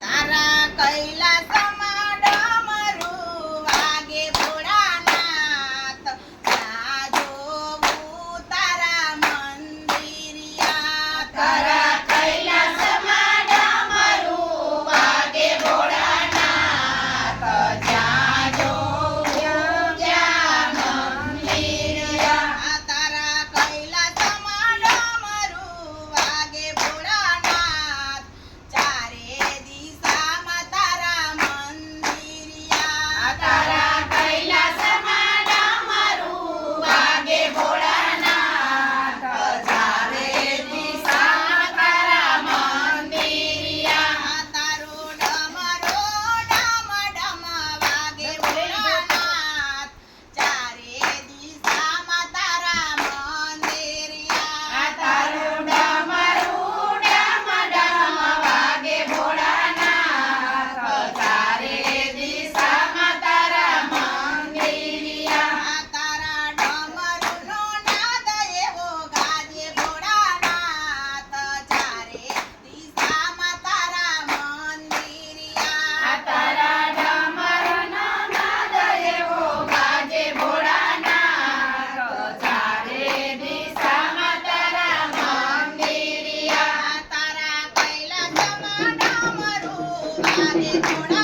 તારા કૈલાસમાં ડમરું વાગે ભોળાનાથ, ત્યાં જોવું તારા મંદિરિયા. તારા કૈલાસમાં ડમરું વાગે ભોળાનાથ, જ્યાં જોવું ત્યાં મંદિરિયા. તારા કૈલાસમાં ડમરું વાગે ભોળાનાથ, ચારે દિશામાં તારા મંદિરિયા. તારા કૈલાસમાં ડમરું વાગે ભોળાનાથ, ચારે દિશામાં તારા મંદિરિયા. તારો ડમરો ડમ ડમ વાગે ભોળાનાથ, ચારે દિશામાં તારા મંદિરિયા. તારો ડમરું ડમ ડમ વાગે ભોળાનાથ, ચારે દિશામાં તારા મંદિરિયા. તારા ડમરુનો નાદ એવો ગાજે ભોળાનાથ, ચારે દિશામાં તારા મંદિરિયા. તારા ડમરનો નાદ એવો ગાજે ભોળાનાથ, ચારે દિશામાં તારા મંદિરિયા. તારા કૈલાસમાં ડમરું વાગે ભોળાનાથ,